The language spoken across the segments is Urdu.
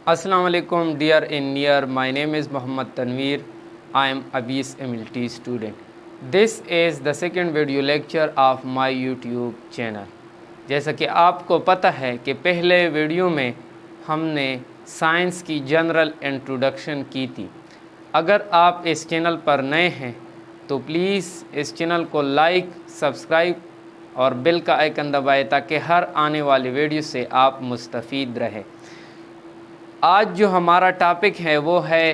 Assalamu alaikum dear and near. My name is Muhammad Tanveer. I am Abyss MLT student. This is the second video lecture of my YouTube channel. جیسا کہ آپ کو پتہ ہے کہ پہلے ویڈیو میں ہم نے سائنس کی جنرل انٹروڈکشن کی تھی. اگر آپ اس چینل پر نئے ہیں تو پلیز اس چینل کو لائک، سبسکرائب اور بیل کا آئیکن دبائیں تاکہ ہر آنے والی ویڈیو سے آپ مستفید رہیں. آج جو ہمارا ٹاپک ہے وہ ہے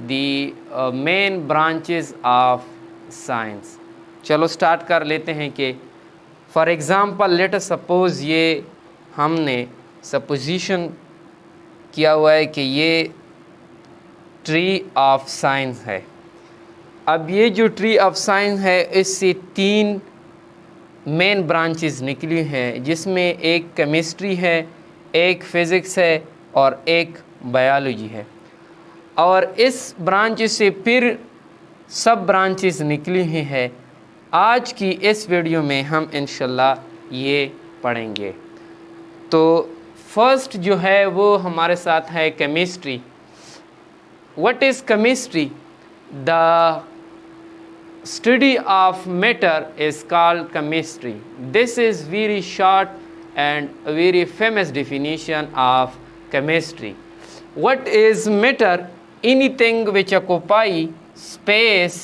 the main branches of science. چلو سٹارٹ کر لیتے ہیں کہ for example let us suppose یہ ہم نے سپوزیشن کیا ہوا ہے کہ یہ ٹری آف سائنس ہے. اب یہ جو ٹری آف سائنس ہے اس سے 3 مین برانچز نکلی ہیں، جس میں ایک کیمسٹری ہے، ایک فزکس ہے اور ایک بایولوجی ہے. اور اس برانچ سے پھر سب برانچز نکلی ہی ہیں. آج کی اس ویڈیو میں ہم انشاءاللہ یہ پڑھیں گے. تو فرسٹ جو ہے وہ ہمارے ساتھ ہے chemistry. What is chemistry? The study of matter is called chemistry. This is very short and a very famous definition of chemistry. What is matter? Anything which occupy space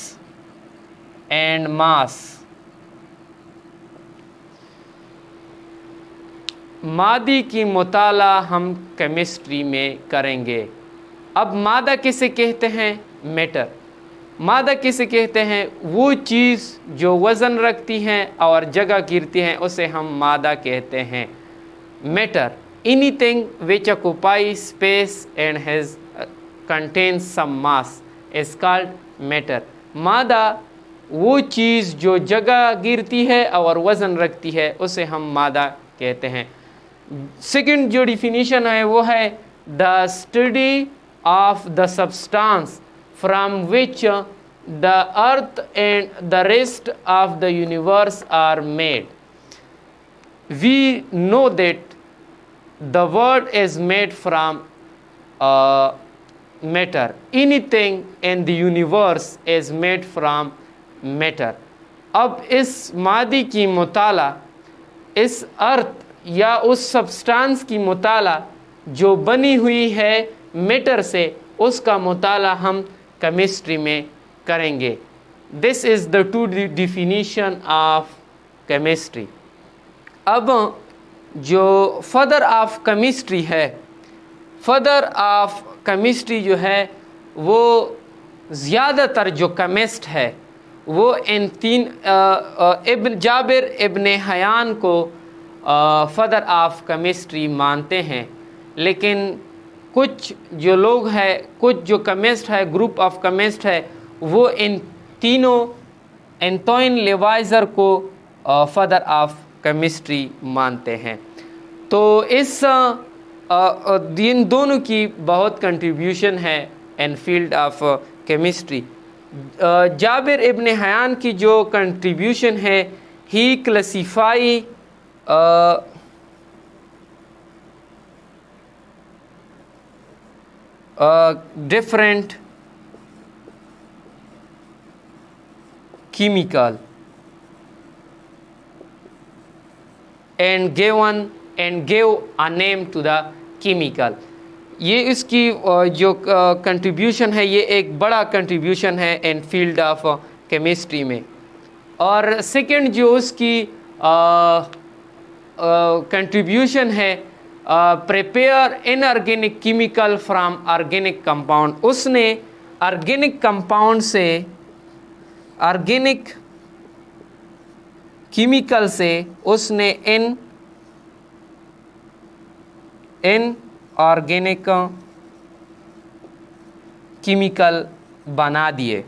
and mass. مادی کی مطالعہ ہم کیمسٹری میں کریں گے. اب مادہ کسے کہتے ہیں؟ میٹر. مادہ کسے کہتے ہیں؟ وہ چیز جو وزن رکھتی ہیں اور جگہ گرتی ہیں اسے ہم مادہ کہتے ہیں. Metre. Anything which occupies space and contains some mass is called matter. مادہ وہ چیز جو جگہ گرتی ہے اور وزن رکھتی ہے اسے ہم مادہ کہتے ہیں. سیکنڈ جو ڈیفینیشن ہے وہ ہے the study of the substance from which the earth and the rest of the universe are made. We know that the world is made from matter. Anything in the universe is made from matter. اب اس مادی کی مطالعہ، اس ارتھ یا اس سبسٹانس کی مطالعہ جو بنی ہوئی ہے میٹر سے، اس کا مطالعہ ہم کیمسٹری میں کریں گے. دس از دا 2 ڈیفینیشن آف کیمسٹری. اب جو فادر آف کیمسٹری ہے، فادر آف کیمسٹری جو ہے وہ زیادہ تر جو کیمسٹ ہے وہ ان 3 جابر ابن حیان کو فادر آف کیمسٹری مانتے ہیں. لیکن کچھ جو لوگ ہیں، کچھ جو کیمسٹ ہے، گروپ آف کیمسٹ ہے، وہ ان اینٹوائن لیوائزر کو فادر آف کیمسٹری مانتے ہیں. تو ان دونوں کی بہت کنٹریبیوشن ہے ان فیلڈ آف کیمسٹری. جابر ابن حیان کی جو کنٹریبیوشن ہے، ہی classify different chemical and gave a name to the chemical. یہ اس کی جو کنٹریبیوشن ہے یہ ایک بڑا کنٹریبیوشن ہے ان فیلڈ آف کیمسٹری میں. اور سیکنڈ جو اس کی کنٹریبیوشن ہے، prepare an organic chemical from organic compound. اس نے آرگینک کمپاؤنڈ سے، آرگینک کیمیکل سے اس نے ان آرگینک کیمیکل بنا دیے.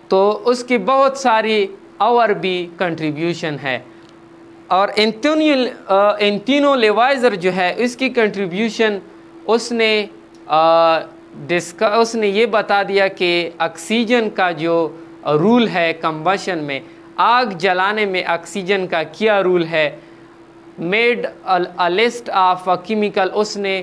تو اس کی بہت ساری اور بھی کنٹریبیوشن ہے. اور ان تینوں لیوائزر جو ہے اس کی کنٹریبیوشن اس نے یہ بتا دیا کہ آکسیجن کا جو رول ہے کمبشن میں، آگ جلانے میں آکسیجن کا کیا رول ہے. Made a list of chemical. اس نے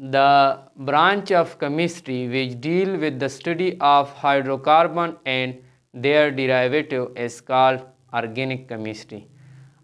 The branch of chemistry which deal with the study of hydrocarbon and their derivative is called organic chemistry.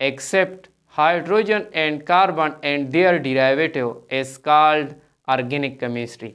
except hydrogen and carbon and their derivative is called organic chemistry.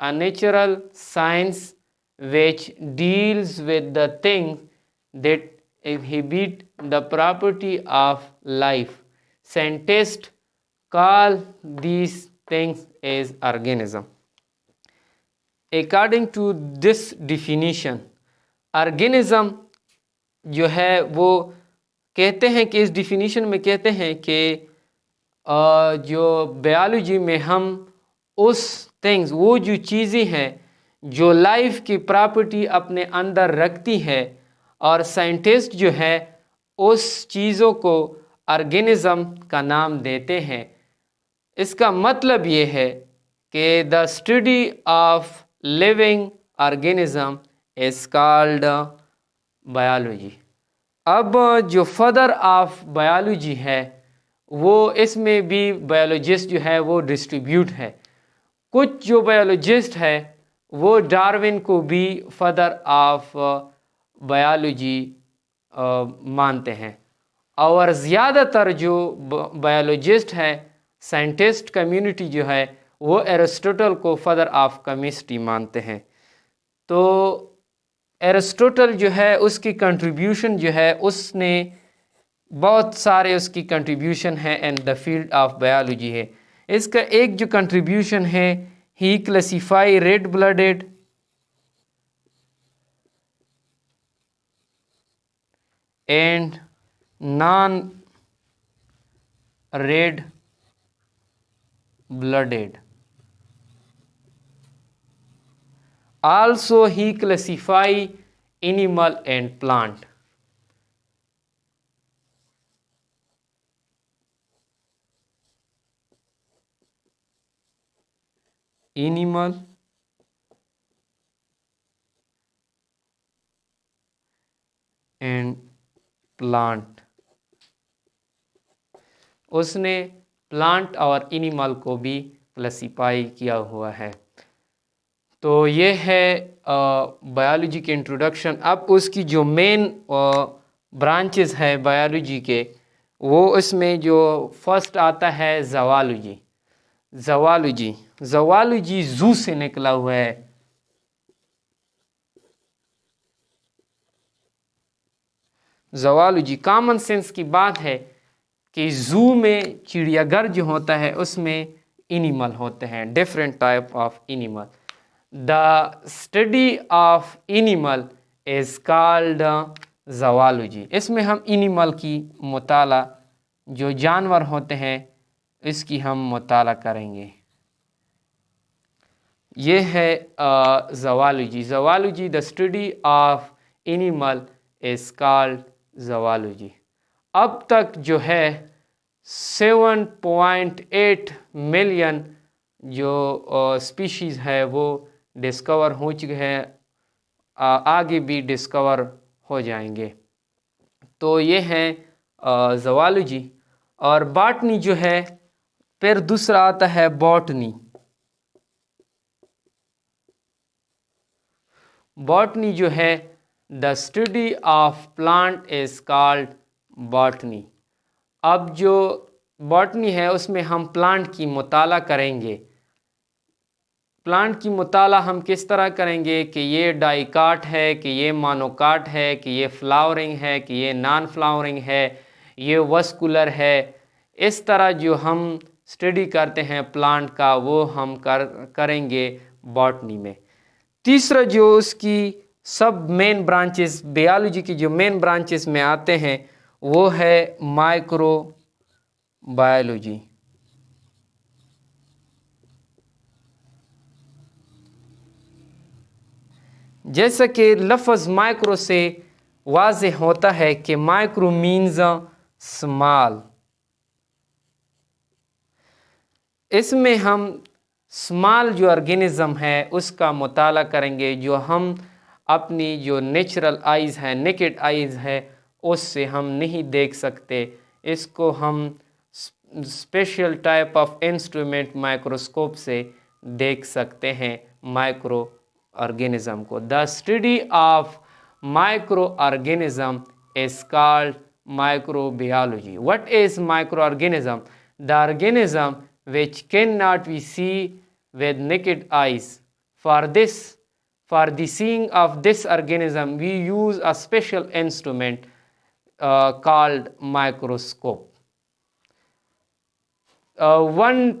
a natural science which deals with the things that inhibit the property of life. Scientists call these things as organism. According to this definition, organism جو ہے وہ کہتے ہیں کہ اس ڈیفینیشن میں کہتے ہیں کہ جو بیالوجی میں ہم اس تھنگز وہ جو چیزیں ہیں جو لائف کی پراپرٹی اپنے اندر رکھتی ہے اور سائنٹسٹ جو ہے اس چیزوں کو آرگینزم کا نام دیتے ہیں. اس کا مطلب یہ ہے کہ the study of living organism is called biology. اب جو فادر آف بایولوجی ہے وہ اس میں بھی بایولوجسٹ جو ہے وہ ڈسٹریبیوٹ ہے. کچھ جو بایولوجسٹ ہے وہ ڈارون کو بھی فادر آف بایولوجی مانتے ہیں، اور زیادہ تر جو بایولوجسٹ ہے سائنٹسٹ کمیونٹی جو ہے وہ ایرسٹوٹل کو فادر آف کیمسٹری مانتے ہیں. تو ایرسٹوٹل جو ہے اس کی کنٹریبیوشن جو ہے اس نے بہت سارے اس کی کنٹریبیوشن ہے in the field of biology ہے. اس کا ایک جو کنٹریبیوشن ہے ہی classify red blooded and non red blooded. Also he classify animal and plant. Animal and plant. اس نے پلانٹ اور اینیمل کو بھی کلاسیفائی کیا ہوا ہے. تو یہ ہے بایولوجی کے انٹروڈکشن. اب اس کی جو مین برانچز ہے بایولوجی کے وہ اس میں جو فرسٹ آتا ہے زوالوجی. زوالوجی زو سے نکلا ہوا ہے. زوالوجی کامن سینس کی بات ہے کہ زو میں چڑیا گھر جو ہوتا ہے اس میں اینیمل ہوتے ہیں، different type of animal. The study of animal is called zoology. اس میں ہم اینیمل کی مطالعہ جو جانور ہوتے ہیں اس کی ہم مطالعہ کریں گے. یہ ہے zoology. Zoology the study of animal is called zoology. اب تک جو ہے 7.8 ملین جو اسپیشیز ہے وہ ڈسکور ہو چکے ہیں، آگے بھی ڈسکور ہو جائیں گے. تو یہ ہے زوالوجی. اور باٹنی جو ہے پھر دوسرا آتا ہے باٹنی. باٹنی جو ہے the study of plant is called botany. اب جو باٹنی ہے اس میں ہم پلانٹ کی مطالعہ کریں گے. پلانٹ کی مطالعہ ہم کس طرح کریں گے کہ یہ ڈائی کاٹ ہے، کہ یہ مانوکاٹ ہے، کہ یہ فلاورنگ ہے، کہ یہ نان فلاورنگ ہے، یہ وسکولر ہے. اس طرح جو ہم اسٹڈی کرتے ہیں پلانٹ کا وہ ہم کریں گے باٹنی میں. تیسرا جو اس کی سب مین برانچز بیالوجی کی جو مین برانچز میں آتے ہیں وہ ہے مائکرو بایولوجی. جیسا کہ لفظ مائکرو سے واضح ہوتا ہے کہ مائکرو مینز اسمال. اس میں ہم اسمال جو آرگینزم ہے اس کا مطالعہ کریں گے جو ہم اپنی جو نیچرل آئیز ہے، نیکڈ آئیز ہے اس سے ہم نہیں دیکھ سکتے. اس کو ہم special type of instrument microscope سے دیکھ سکتے ہیں مائکرو آرگینزم کو. دا study of micro organism is called micro biology. What is micro organism? The organism which cannot be seen with naked eyes. For the seeing of this organism we use a special instrument called microscope. 1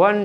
1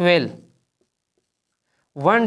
12 1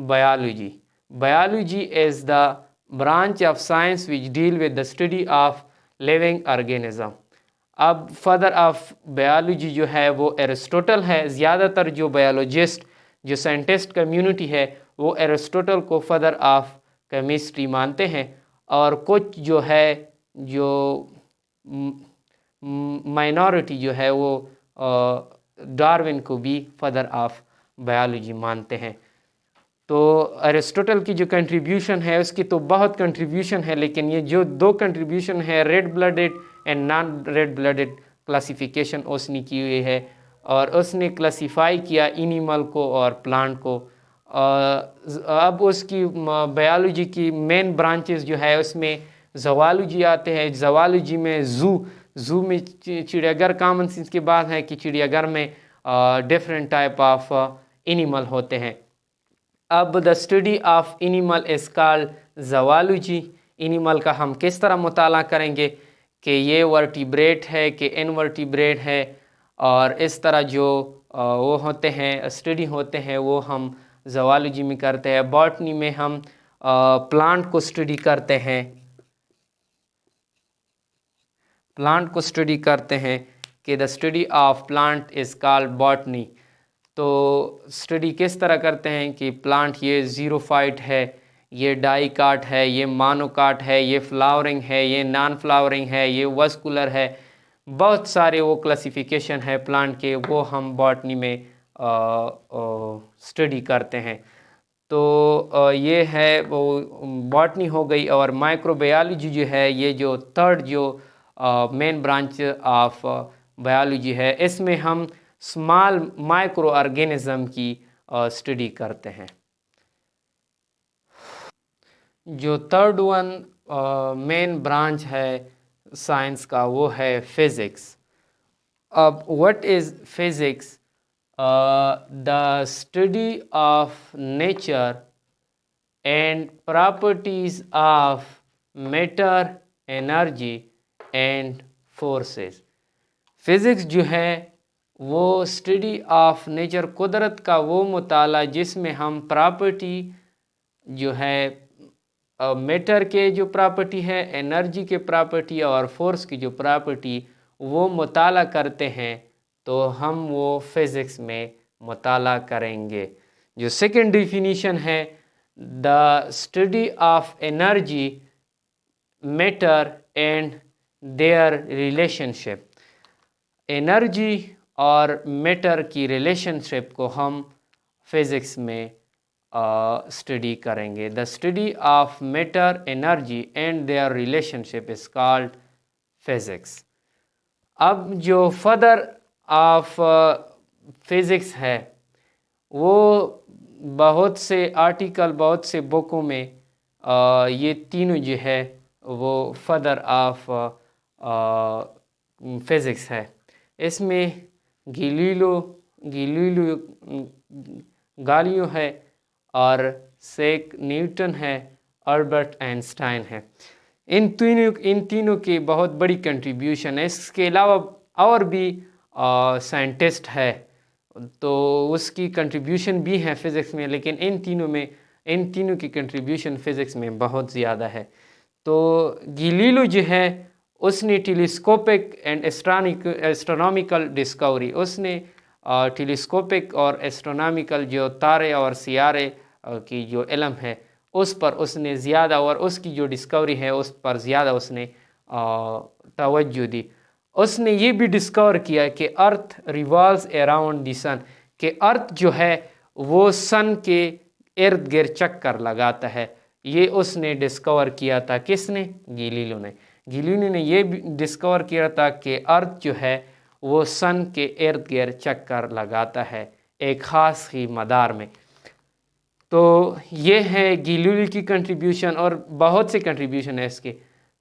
biology. Biology is the branch of science which deal with the study of living organism. اب فادر آف بایولوجی جو ہے وہ ایرسٹوٹل ہے. زیادہ جو بایولوجسٹ جو سائنٹسٹ کمیونٹی ہے وہ ایرسٹوٹل کو فادر آف کیمسٹری مانتے ہیں، اور کچھ جو ہے جو مائنورٹی جو ہے وہ ڈارون کو بھی فادر آف بایولوجی مانتے ہیں. تو ایرسٹوٹل کی جو کنٹریبیوشن ہے اس کی تو بہت کنٹریبیوشن ہے، لیکن یہ جو 2 کنٹریبیوشن ہے red blooded and non red blooded classification اس نے کی ہوئی ہے، اور اس نے کلاسیفائی کیا اینیمل کو اور پلانٹ کو. اب اس کی بایولوجی کی مین برانچز جو ہے اس میں زوالوجی آتے ہیں. زوالوجی میں زو میں چڑیا گھر کامن سینس کی بات ہے کہ چڑیا گھر میں ڈفرینٹ ٹائپ آف اینیمل ہوتے ہیں. اب دا study of animal is called zoology. Animal کا ہم کس طرح مطالعہ کریں گے کہ یہ ورٹیبریٹ ہے کہ انورٹیبریٹ ہے، اور اس طرح جو وہ ہوتے ہیں اسٹڈی ہوتے ہیں وہ ہم زوالوجی میں کرتے ہیں. باٹنی میں ہم پلانٹ کو اسٹڈی کرتے ہیں، کہ the study of plant is called botany. تو اسٹڈی کس طرح کرتے ہیں کہ پلانٹ یہ زیرو فائٹ ہے، یہ ڈائی کاٹ ہے، یہ مانو کاٹ ہے، یہ فلاورنگ ہے، یہ نان فلاورنگ ہے، یہ وسکولر ہے. بہت سارے وہ کلاسیفیکیشن ہے پلانٹ کے، وہ ہم باٹنی میں اسٹڈی کرتے ہیں. تو یہ ہے وہ باٹنی ہو گئی. اور مائکرو بایولوجی جو ہے یہ جو 3rd جو مین برانچ آف بایولوجی ہے، اس میں ہم اسمال مائکرو آرگینزم کی اسٹڈی کرتے ہیں. جو 3rd ون مین برانچ ہے سائنس کا وہ ہے فزکس. اب what is physics? The study of nature and properties of matter, energy and forces. Physics جو ہے وہ اسٹڈی آف نیچر، قدرت کا وہ مطالعہ جس میں ہم پراپرٹی جو ہے میٹر کے جو پراپرٹی ہے، انرجی کے پراپرٹی اور فورس کی جو پراپرٹی وہ مطالعہ کرتے ہیں، تو ہم وہ فزکس میں مطالعہ کریں گے. جو 2nd ڈیفینیشن ہے the study of energy, matter and their relationship. Energy اور میٹر کی ریلیشن شپ کو ہم فزکس میں اسٹڈی کریں گے. The study of matter, energy and their relationship is called physics. اب جو فادر آف فزکس ہے وہ بہت سے آرٹیکل، بہت سے بکوں میں یہ تینوں جو ہے وہ فادر آف فزکس ہے. اس میں گالیلیو ہے، اور سیک نیوٹن ہے، البرٹ آئنسٹائن ہے. ان تینوں کی بہت بڑی کنٹریبیوشن ہے. اس کے علاوہ اور بھی سائنٹسٹ ہے تو اس کی کنٹریبیوشن بھی ہے فزکس میں، لیکن ان تینوں کی کنٹریبیوشن فزکس میں بہت زیادہ ہے. تو گیلیلیو جو ہے اس نے ٹیلیسکوپک اینڈ ایسٹرونامیکل ڈسکوری، اس نے ٹیلیسکوپک اور ایسٹرونامیکل جو تارے اور سیارے کی جو علم ہے اس پر اس نے زیادہ، اور اس کی جو ڈسکوری ہے اس پر زیادہ اس نے توجہ دی. اس نے یہ بھی ڈسکور کیا کہ ارتھ ریوالوز اراؤنڈ دی سن، کہ ارتھ جو ہے وہ سن کے ارد گرد چکر لگاتا ہے. یہ اس نے ڈسکور کیا تھا. کس نے؟ گیلیلیو نے. گیلیلیو نے یہ بھی ڈسکور کیا تھا کہ ارتھ جو ہے وہ سن کے ارد گرد چکر لگاتا ہے ایک خاص ہی مدار میں. تو یہ ہے گیلیلیو کی کنٹریبیوشن، اور بہت سے کنٹریبیوشن ہے اس کے.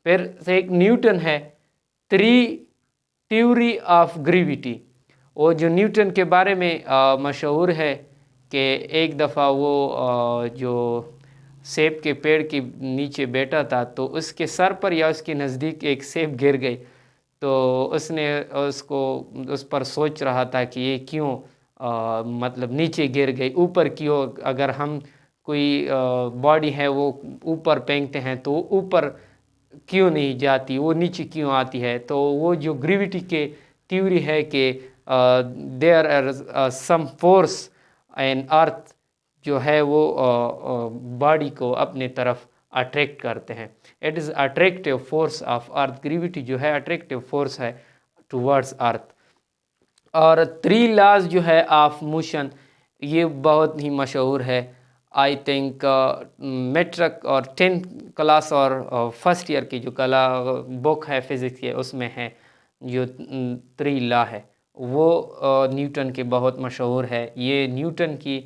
پھر ایک نیوٹن ہے، تھیوری آف گریویٹی. وہ جو نیوٹن کے بارے میں مشہور ہے کہ ایک دفعہ وہ جو سیب کے پیڑ کے نیچے بیٹھا تھا تو اس کے سر پر یا اس کے نزدیک ایک سیب گر گئی، تو اس نے اس پر سوچ رہا تھا کہ یہ کیوں مطلب نیچے گر گئی، اوپر کیوں، اگر ہم کوئی باڈی ہے وہ اوپر پھینکتے ہیں تو اوپر کیوں نہیں جاتی، وہ نیچے کیوں آتی ہے. تو وہ جو گریویٹی کے تھیوری ہے کہ دیر آر سم فورس ان ارتھ جو ہے وہ باڈی کو اپنے طرف اٹریکٹ کرتے ہیں. It is attractive force of earth. Gravity جو ہے اٹریکٹیو فورس ہے ٹورڈز ارتھ. اور 3 لاز جو ہے آف موشن یہ بہت ہی مشہور ہے. آئی تھنک میٹرک اور 10th کلاس اور فرسٹ ایئر کی جو بک ہے فزکس کے اس میں ہے جو 3 لا ہے وہ نیوٹن کے بہت مشہور ہے. یہ نیوٹن کی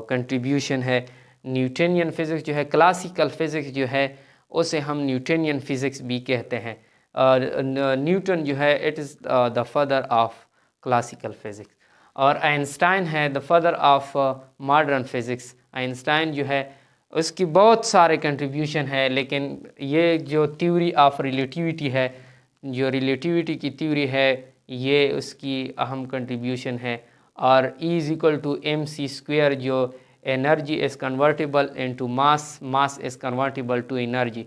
کنٹریبیوشن ہے. نیوٹنین فزکس جو ہے، کلاسیکل فزکس جو ہے اسے ہم نیوٹنین فزکس بھی کہتے ہیں. نیوٹن جو ہے it is the father of classical physics. اور آئنسٹائن ہے the father of modern physics. Einstein جو ہے اس کی بہت سارے کنٹریبیوشن ہے، لیکن یہ جو تھیوری آف ریلیٹیوٹی ہے، جو ریلیٹیوٹی کی تھیوری ہے، یہ اس کی اہم کنٹریبیوشن ہے. اور E=mc²، جو energy is convertible into mass, mass is convertible to energy.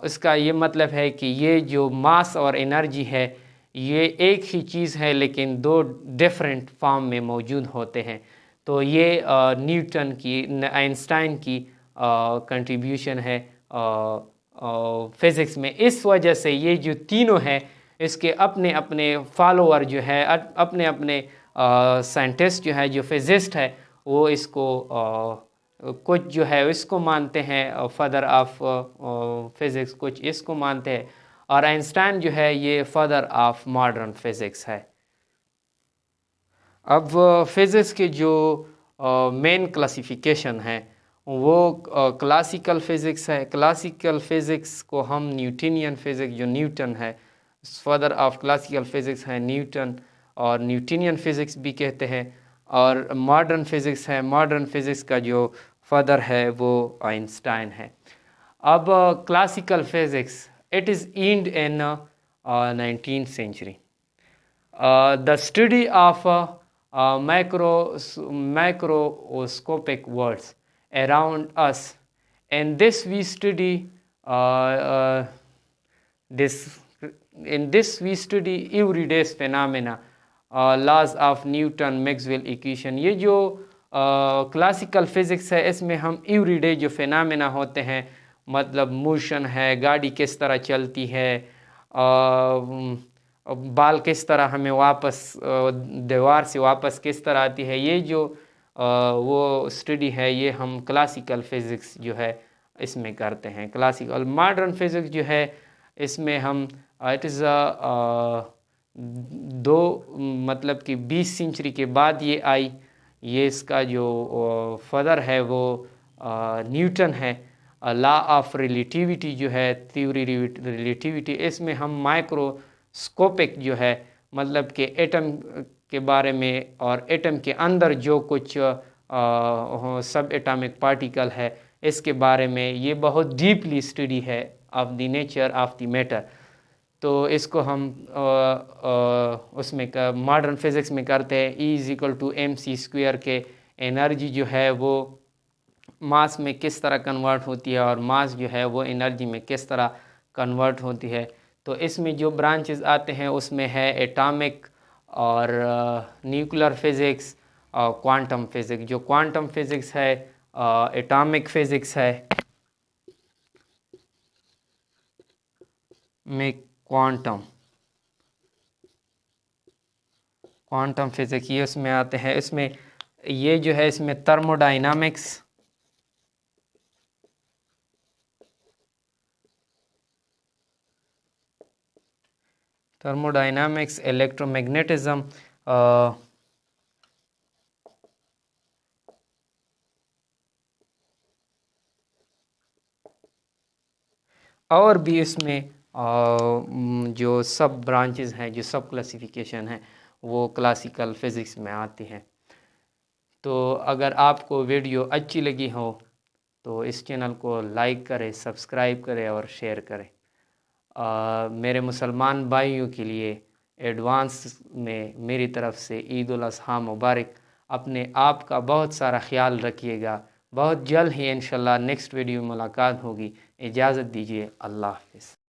اس کا یہ مطلب ہے کہ یہ جو ماس اور انرجی ہے یہ ایک ہی چیز ہے لیکن 2 ڈیفرنٹ فارم میں موجود ہوتے ہیں. تو یہ نیوٹن کی، آئنسٹائن کی کنٹریبیوشن ہے فزکس میں. اس وجہ سے یہ جو تینوں ہیں اس کے اپنے اپنے فالوور جو ہے، اپنے اپنے سائنٹسٹ جو ہے، جو فزسٹ ہے، وہ اس کو کچھ جو ہے اس کو مانتے ہیں فادر آف فزکس، کچھ اس کو مانتے ہیں. اور آئنسٹائن جو ہے یہ فادر آف ماڈرن فزکس ہے. اب فزکس کے جو مین کلاسیفیکیشن ہے وہ کلاسیکل فزکس ہے. کلاسیکل فزکس کو ہم نیوٹنین فزکس، جو نیوٹن ہے فادر آف کلاسیکل فزکس ہے نیوٹن، اور نیوٹنین فزکس بھی کہتے ہیں. اور ماڈرن فزکس ہے، ماڈرن فزکس کا جو فادر ہے وہ آئنسٹائن ہے. اب classical physics it is and in 19th century. The study of microscopic worlds around us, and this we study everyday's phenomena, laws of Newton, Maxwell equation. یہ جو کلاسیکل فزکس ہے اس میں ہم ایوری ڈے جو فینامنا ہوتے ہیں، مطلب موشن ہے، گاڑی کس طرح چلتی ہے، بال کس طرح ہمیں واپس دیوار سے واپس کس طرح آتی ہے، یہ جو وہ اسٹڈی ہے یہ ہم کلاسیکل فزکس جو ہے اس میں کرتے ہیں. کلاسیکل ماڈرن فزکس جو ہے اس میں ہم اٹ از مطلب کہ 20 سینچری کے بعد یہ آئی. یہ اس کا جو فادر ہے وہ نیوٹن ہے. لا آف ریلیٹیوٹی جو ہے، تھیوری ریلیٹیوٹی، اس میں ہم مائکروسکوپک جو ہے مطلب کہ ایٹم کے بارے میں اور ایٹم کے اندر جو کچھ سب ایٹامک پارٹیکل ہے اس کے بارے میں، یہ بہت ڈیپلی اسٹڈی ہے of the nature of the matter. تو اس کو ہم اس میں ماڈرن فزکس میں کرتے ہیں. E=mc² کے انرجی جو ہے وہ ماس میں کس طرح کنورٹ ہوتی ہے اور ماس جو ہے وہ انرجی میں کس طرح کنورٹ ہوتی ہے. تو اس میں جو برانچز آتے ہیں اس میں ہے ایٹامک اور نیوکلر فزکس اور کوانٹم فزکس. جو کوانٹم فزکس ہے، ایٹامک فزکس ہے میں کوانٹم فزکس یہ اس میں آتے ہیں. اس میں یہ جو ہے اس میں تھرموڈائنامکس، الیکٹرو میگنیٹزم، اور بھی اس میں جو سب برانچز ہیں، جو سب کلاسیفیکیشن ہیں، وہ کلاسیکل فزکس میں آتی ہیں۔ تو اگر آپ کو ویڈیو اچھی لگی ہو تو اس چینل کو لائک کریں، سبسکرائب کریں اور شیئر کریں۔ میرے مسلمان بھائیوں کے لیے ایڈوانس میں میری طرف سے عید الاضحیٰ مبارک۔ اپنے آپ کا بہت سارا خیال رکھیے گا۔ بہت جلد ہی انشاءاللہ نیکسٹ ویڈیو میں ملاقات ہوگی۔ اجازت دیجیے، اللہ حافظ۔